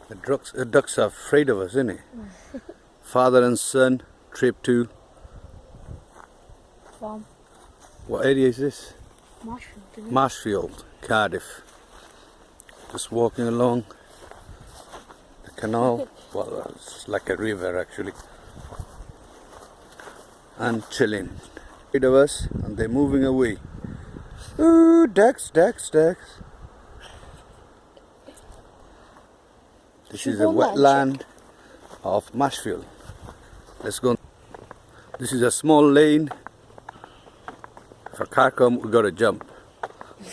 The ducks are afraid of us, isn't it? Father and son, trip to... Farm. What area is this? Marshfield. Marshfield, Cardiff. Just walking along the canal. Well, it's like a river actually. And chilling. Afraid of us, and they're moving away. Ooh, ducks, ducks, ducks. This is a wetland of Marshfield. Let's go. This is a small lane. If a car comes, we gotta jump.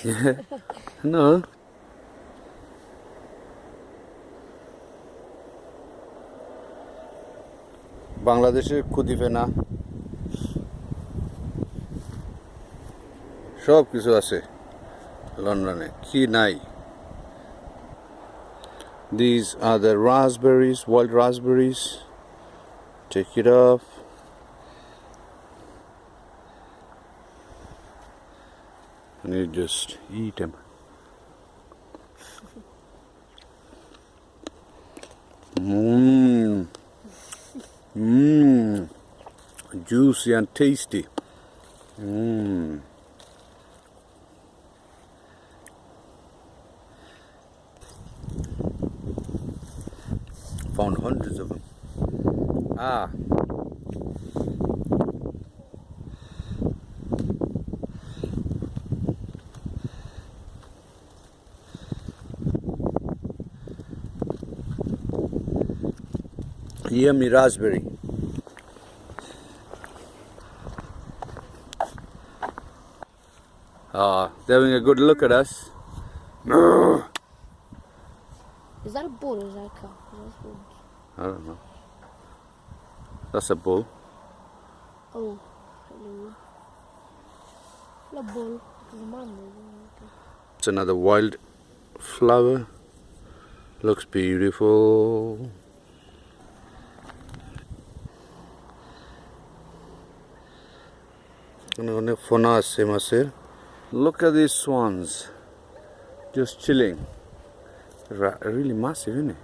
Yeah. No. বাংলাদেশে খুদিফে না সব কিছু আছে লন্ডনে কি নাই These are the raspberries, wild raspberries. Take it off. And you just eat them. Mmm. Mmm. Juicy and tasty. Mmm. Found hundreds of them. Ah. Yummy raspberry. Ah, they're having a good look at us. Is that a bull or is that a cow? I don't know. That's a bull. Oh, hello. A bull. There's a man there. It's another wild flower. Looks beautiful. Look at these swans. Just chilling. Really massive, isn't it?